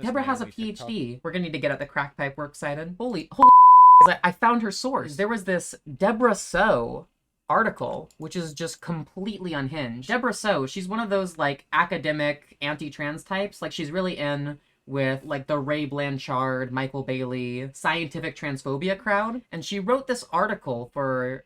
Deborah has a PhD. We're gonna need to get at the crack pipe works cited. Holy I found her source. There was this Deborah So article, which is just completely unhinged. Deborah So, she's one of those like academic anti-trans types. Like she's really in with like the Ray Blanchard, Michael Bailey, scientific transphobia crowd. And she wrote this article for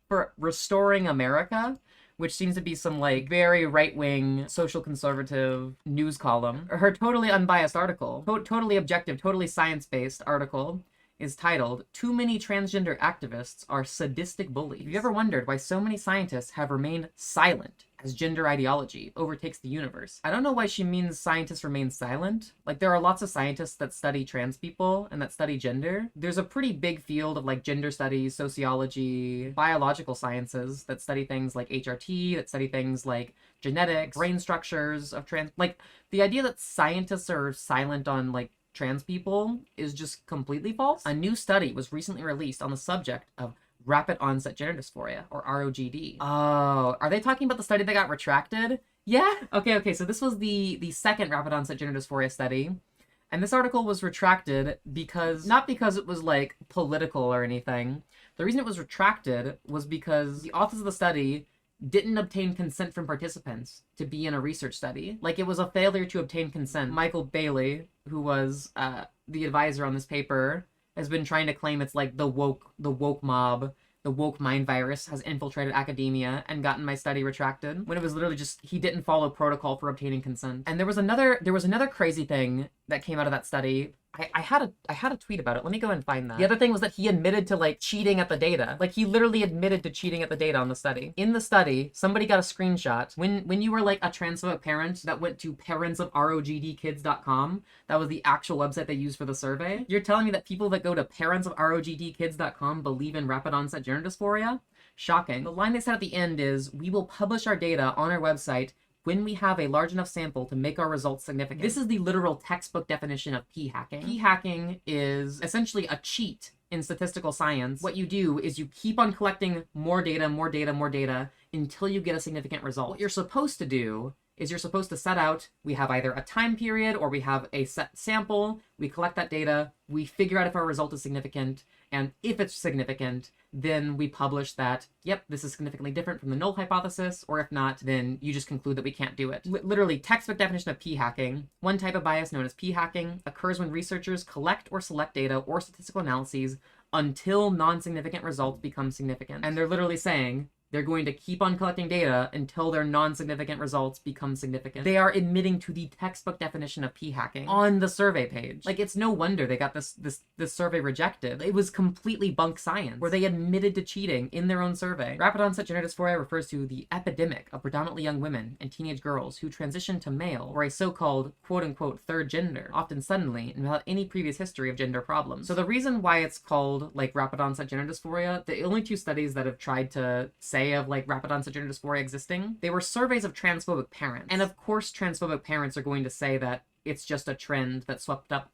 for Restoring America, which seems to be some like very right-wing social conservative news column. Her totally unbiased article, totally objective, totally science-based article is titled, "Too Many Transgender Activists Are Sadistic Bullies." Have you ever wondered why so many scientists have remained silent as gender ideology overtakes the universe? I don't know why she means scientists remain silent. Like, there are lots of scientists that study trans people and that study gender. There's a pretty big field of like gender studies, sociology, biological sciences that study things like HRT, that study things like genetics, brain structures of trans. Like, the idea that scientists are silent on like trans people is just completely false. A new study was recently released on the subject of rapid onset gender dysphoria, or ROGD. Oh, are they talking about the study that got retracted? Yeah. Okay. So this was the second rapid onset gender dysphoria study. And this article was retracted because, not because it was like political or anything. The reason it was retracted was because the authors of the study didn't obtain consent from participants to be in a research study. Like, it was a failure to obtain consent. Michael Bailey, who was the advisor on this paper, has been trying to claim it's like the woke mob, the woke mind virus has infiltrated academia and gotten my study retracted, when it was literally just he didn't follow protocol for obtaining consent. And there was another crazy thing that came out of that study. I had a tweet about it. Let me go and find that. The other thing was that he admitted to like cheating at the data. Like, he literally admitted to cheating at the data on the study. In the study, somebody got a screenshot. When you were like a transphobic parent that went to parentsofrogdkids.com, that was the actual website they used for the survey. You're telling me that people that go to parentsofrogdkids.com believe in rapid onset gender dysphoria? Shocking. The line they said at the end is, "We will publish our data on our website when we have a large enough sample to make our results significant." This is the literal textbook definition of p-hacking. P-hacking is essentially a cheat in statistical science. What you do is you keep on collecting more data until you get a significant result. What you're supposed to do is you're supposed to set out, we have either a time period or we have a set sample, we collect that data, we figure out if our result is significant, and if it's significant, then we publish that, yep, this is significantly different from the null hypothesis, or if not, then you just conclude that we can't do it. Literally, textbook definition of p-hacking. One type of bias known as p-hacking occurs when researchers collect or select data or statistical analyses until non-significant results become significant. And they're literally saying, they're going to keep on collecting data until their non-significant results become significant. They are admitting to the textbook definition of p-hacking on the survey page. Like, it's no wonder they got this survey rejected. It was completely bunk science, where they admitted to cheating in their own survey. Rapid onset gender dysphoria refers to the epidemic of predominantly young women and teenage girls who transition to male, or a so-called quote-unquote third gender, often suddenly and without any previous history of gender problems. So the reason why it's called like rapid onset gender dysphoria, the only two studies that have tried to say of like rapid onset gender dysphoria existing, they were surveys of transphobic parents. And of course transphobic parents are going to say that it's just a trend that swept up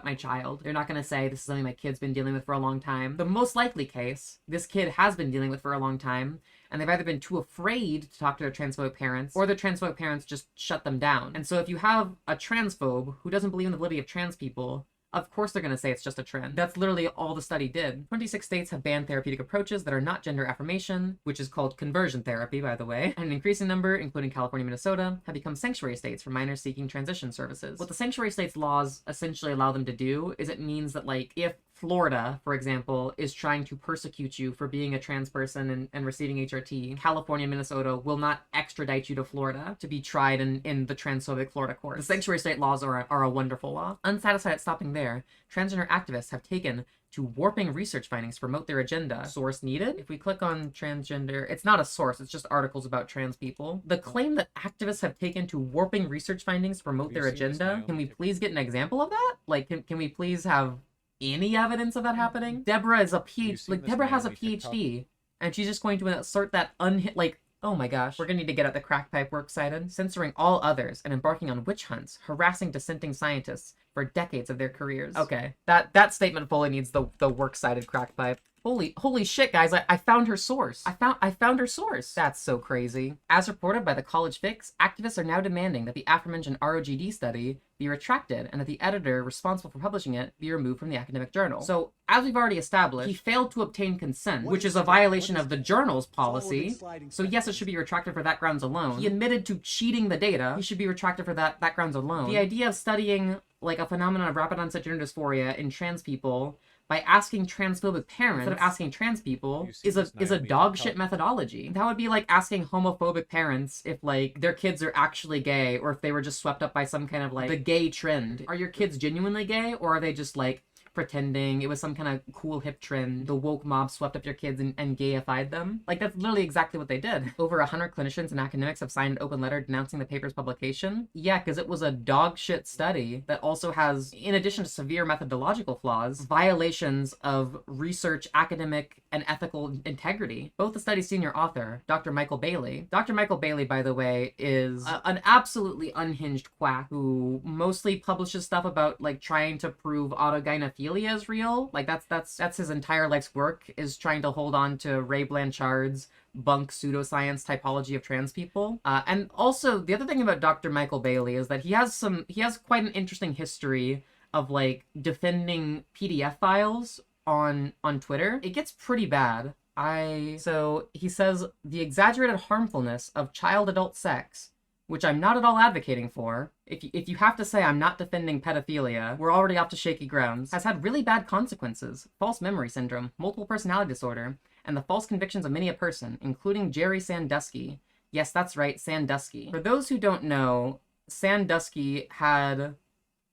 my child. They're not going to say this is something my kid's been dealing with for a long time. The most likely case, this kid has been dealing with for a long time, and they've either been too afraid to talk to their transphobic parents, or their transphobic parents just shut them down. And so if you have a transphobe who doesn't believe in the validity of trans people, of course they're going to say it's just a trend. That's literally all the study did. 26 states have banned therapeutic approaches that are not gender affirmation, which is called conversion therapy, by the way. And an increasing number, including California and Minnesota, have become sanctuary states for minors seeking transition services. What the sanctuary states laws essentially allow them to do is it means that, like, if Florida, for example, is trying to persecute you for being a trans person and receiving HRT, California and Minnesota will not extradite you to Florida to be tried in the transphobic Florida court. The sanctuary state laws are a wonderful law. Unsatisfied at stopping there, transgender activists have taken to warping research findings to promote their agenda. Source needed? If we click on transgender, it's not a source, it's just articles about trans people. The claim that activists have taken to warping research findings to promote their agenda, can we please get an example of that? Like, can we please have any evidence of that happening? Deborah is a PhD, like, Deborah has a PhD, and she's just going to assert that oh my gosh, we're gonna need to get at the crack pipe works cited. Censoring all others and embarking on witch hunts, harassing dissenting scientists for decades of their careers. Okay, that statement fully needs the works cited crack pipe. Holy shit, guys, I found her source. I found her source. That's so crazy. As reported by the College Fix, activists are now demanding that the aforementioned ROGD study be retracted and that the editor responsible for publishing it be removed from the academic journal. So, as we've already established, he failed to obtain consent, which is a violation of the journal's policy. So yes, it should be retracted for that grounds alone. He admitted to cheating the data. He should be retracted for that grounds alone. The idea of studying like a phenomenon of rapid onset gender dysphoria in trans people by asking transphobic parents instead of asking trans people is a dog shit methodology. That would be like asking homophobic parents if like their kids are actually gay or if they were just swept up by some kind of like the gay trend. Are your kids genuinely gay or are they just like pretending it was some kind of cool hip trend? The woke mob swept up your kids and gayified them. Like, that's literally exactly what they did. Over 100 clinicians and academics have signed an open letter denouncing the paper's publication. Yeah, because it was a dog shit study that also has, in addition to severe methodological flaws, violations of research, academic, and ethical integrity. Both the study's senior author, Dr. Michael Bailey. Dr. Michael Bailey, by the way, is an absolutely unhinged quack who mostly publishes stuff about like trying to prove autogynephilia is real. Like that's his entire life's work, is trying to hold on to Ray Blanchard's bunk pseudoscience typology of trans people. And also the other thing about Dr. Michael Bailey is that he has quite an interesting history of like defending PDF files on Twitter. It gets pretty bad. So he says the exaggerated harmfulness of child-adult sex, which I'm not at all advocating for. If you have to say I'm not defending pedophilia, we're already off to shaky grounds, has had really bad consequences. False memory syndrome, multiple personality disorder, and the false convictions of many a person, including Jerry Sandusky. Yes, that's right, Sandusky. For those who don't know, Sandusky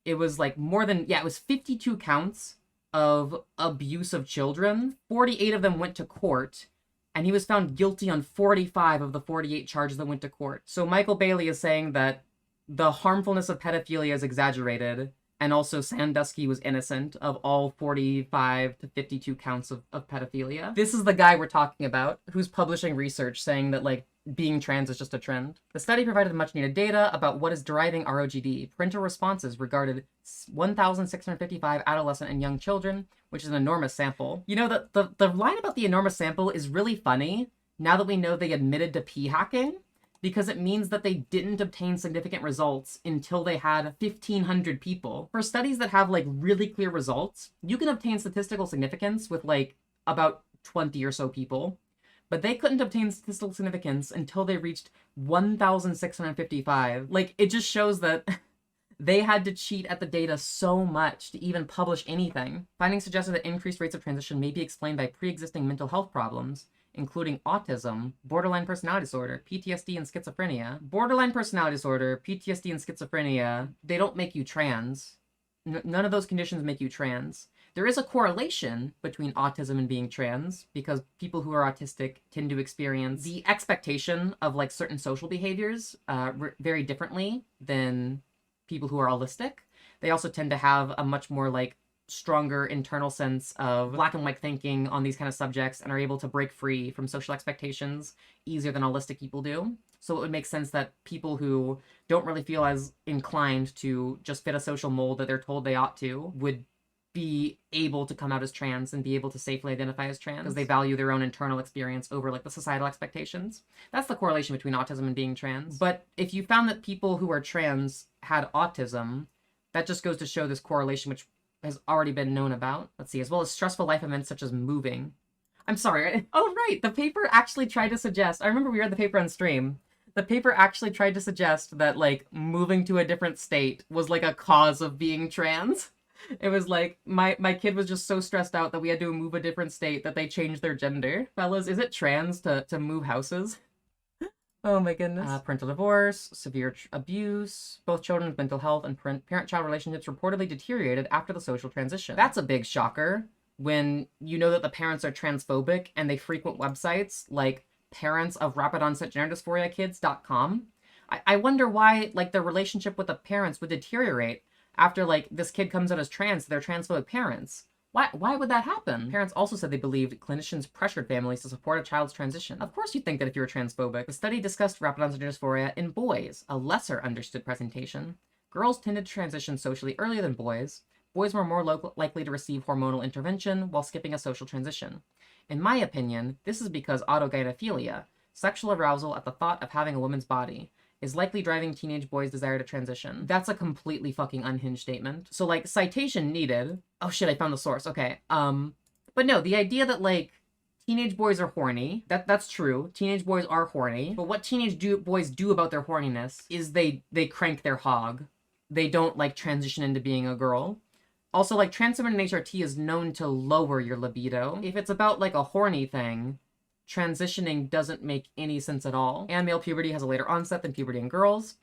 it was 52 counts of abuse of children. 48 of them went to court, and he was found guilty on 45 of the 48 charges that went to court. So Michael Bailey is saying that the harmfulness of pedophilia is exaggerated, and also Sandusky was innocent of all 45 to 52 counts of pedophilia. This is the guy we're talking about, who's publishing research saying that, like, being trans is just a trend. The study provided much-needed data about what is driving ROGD. Parental responses regarded 1,655 adolescent and young children, which is an enormous sample. You know, the line about the enormous sample is really funny now that we know they admitted to p-hacking, because it means that they didn't obtain significant results until they had 1,500 people. For studies that have, like, really clear results, you can obtain statistical significance with, like, about 20 or so people. But they couldn't obtain statistical significance until they reached 1,655. Like, it just shows that they had to cheat at the data so much to even publish anything. Findings suggested that increased rates of transition may be explained by pre-existing mental health problems, including autism, borderline personality disorder, PTSD, and schizophrenia. Borderline personality disorder, PTSD, and schizophrenia, they don't make you trans. None of those conditions make you trans. There is a correlation between autism and being trans, because people who are autistic tend to experience the expectation of, like, certain social behaviors very differently than people who are holistic. They also tend to have a much more, like, stronger internal sense of black and white thinking on these kind of subjects and are able to break free from social expectations easier than holistic people do. So it would make sense that people who don't really feel as inclined to just fit a social mold that they're told they ought to would be able to come out as trans and be able to safely identify as trans because they value their own internal experience over, like, the societal expectations. That's the correlation between autism and being trans. But if you found that people who are trans had autism, that just goes to show this correlation, which has already been known about. Let's see, as well as stressful life events such as moving. I'm sorry. Oh, right. The paper actually tried to suggest, I remember we read the paper on stream. The paper actually tried to suggest that, like, moving to a different state was, like, a cause of being trans. It was like, my kid was just so stressed out that we had to move a different state that they changed their gender. Fellas, is it trans to move houses? Oh my goodness. Parental divorce, severe abuse, both children's mental health and parent-child relationships reportedly deteriorated after the social transition. That's a big shocker when you know that the parents are transphobic and they frequent websites like parents of rapid onset gender dysphoria kids.com. I wonder why, like, the relationship with the parents would deteriorate after, like, this kid comes out as trans to their transphobic parents. Why would that happen? Parents also said they believed clinicians pressured families to support a child's transition. Of course you'd think that if you were transphobic. The study discussed rapid onset gender dysphoria in boys, a lesser understood presentation. Girls tended to transition socially earlier than boys, boys were more likely to receive hormonal intervention while skipping a social transition. In my opinion, this is because autogynephilia, sexual arousal at the thought of having a woman's body, is likely driving teenage boys' desire to transition. That's a completely fucking unhinged statement. So, like, citation needed. Oh shit, I found the source. Okay. But no, the idea that, like, teenage boys are horny, that's true. Teenage boys are horny. But what boys do about their horniness is they crank their hog. They don't, like, transition into being a girl. Also, like, transferrin and HRT is known to lower your libido. If it's about, like, a horny thing, transitioning doesn't make any sense at all. And male puberty has a later onset than puberty in girls.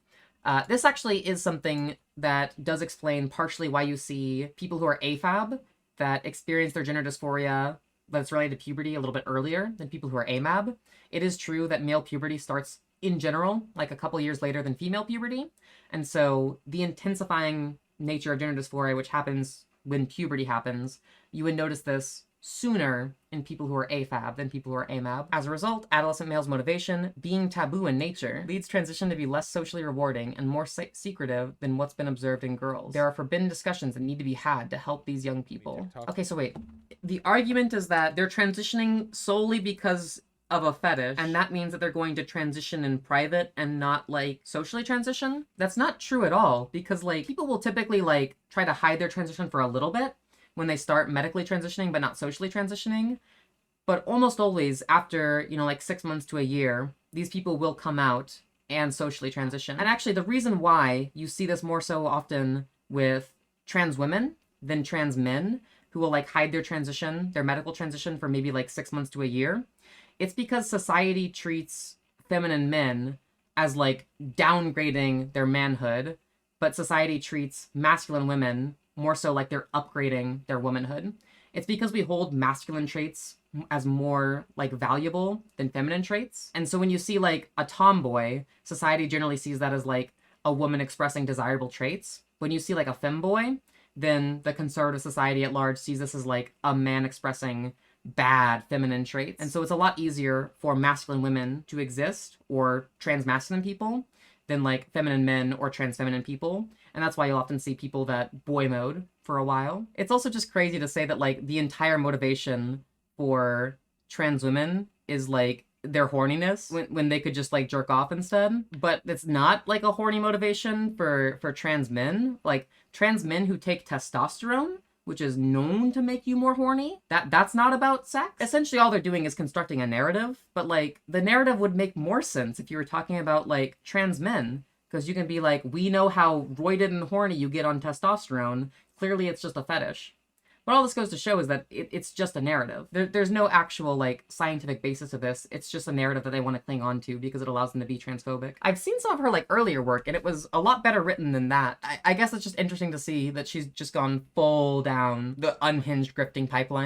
This actually is something that does explain partially why you see people who are AFAB that experience their gender dysphoria that's related to puberty a little bit earlier than people who are AMAB. It is true that male puberty starts, in general, like a couple years later than female puberty. And so the intensifying nature of gender dysphoria, which happens when puberty happens, you would notice this sooner in people who are AFAB than people who are AMAB. As a result, adolescent males' motivation, being taboo in nature, leads transition to be less socially rewarding and more secretive than what's been observed in girls. There are forbidden discussions that need to be had to help these young people. Okay, so wait. The argument is that they're transitioning solely because of a fetish, and that means that they're going to transition in private and not, like, socially transition? That's not true at all, because, like, people will typically, like, try to hide their transition for a little bit when they start medically transitioning but not socially transitioning. But almost always after, you know, like 6 months to a year, these people will come out and socially transition. And actually, the reason why you see this more so often with trans women than trans men who will, like, hide their transition, their medical transition, for maybe like 6 months to a year, it's because society treats feminine men as, like, downgrading their manhood, but society treats masculine women more so like they're upgrading their womanhood. It's because we hold masculine traits as more, like, valuable than feminine traits. And so when you see, like, a tomboy, society generally sees that as, like, a woman expressing desirable traits. When you see, like, a femboy, then the conservative society at large sees this as, like, a man expressing bad feminine traits. And so it's a lot easier for masculine women to exist, or trans masculine people, than, like, feminine men or trans feminine people. And that's why you'll often see people that boy mode for a while. It's also just crazy to say that, like, the entire motivation for trans women is, like, their horniness when they could just, like, jerk off instead. But it's not, like, a horny motivation for trans men. Like, trans men who take testosterone, which is known to make you more horny, that's not about sex. Essentially, all they're doing is constructing a narrative, but, like, the narrative would make more sense if you were talking about, like, trans men, because you can be like, we know how roided and horny you get on testosterone. Clearly, it's just a fetish. But all this goes to show is that it's just a narrative. There's no actual, like, scientific basis of this. It's just a narrative that they want to cling on to because it allows them to be transphobic. I've seen some of her, like, earlier work, and it was a lot better written than that. I guess it's just interesting to see that she's just gone full down the unhinged grifting pipeline.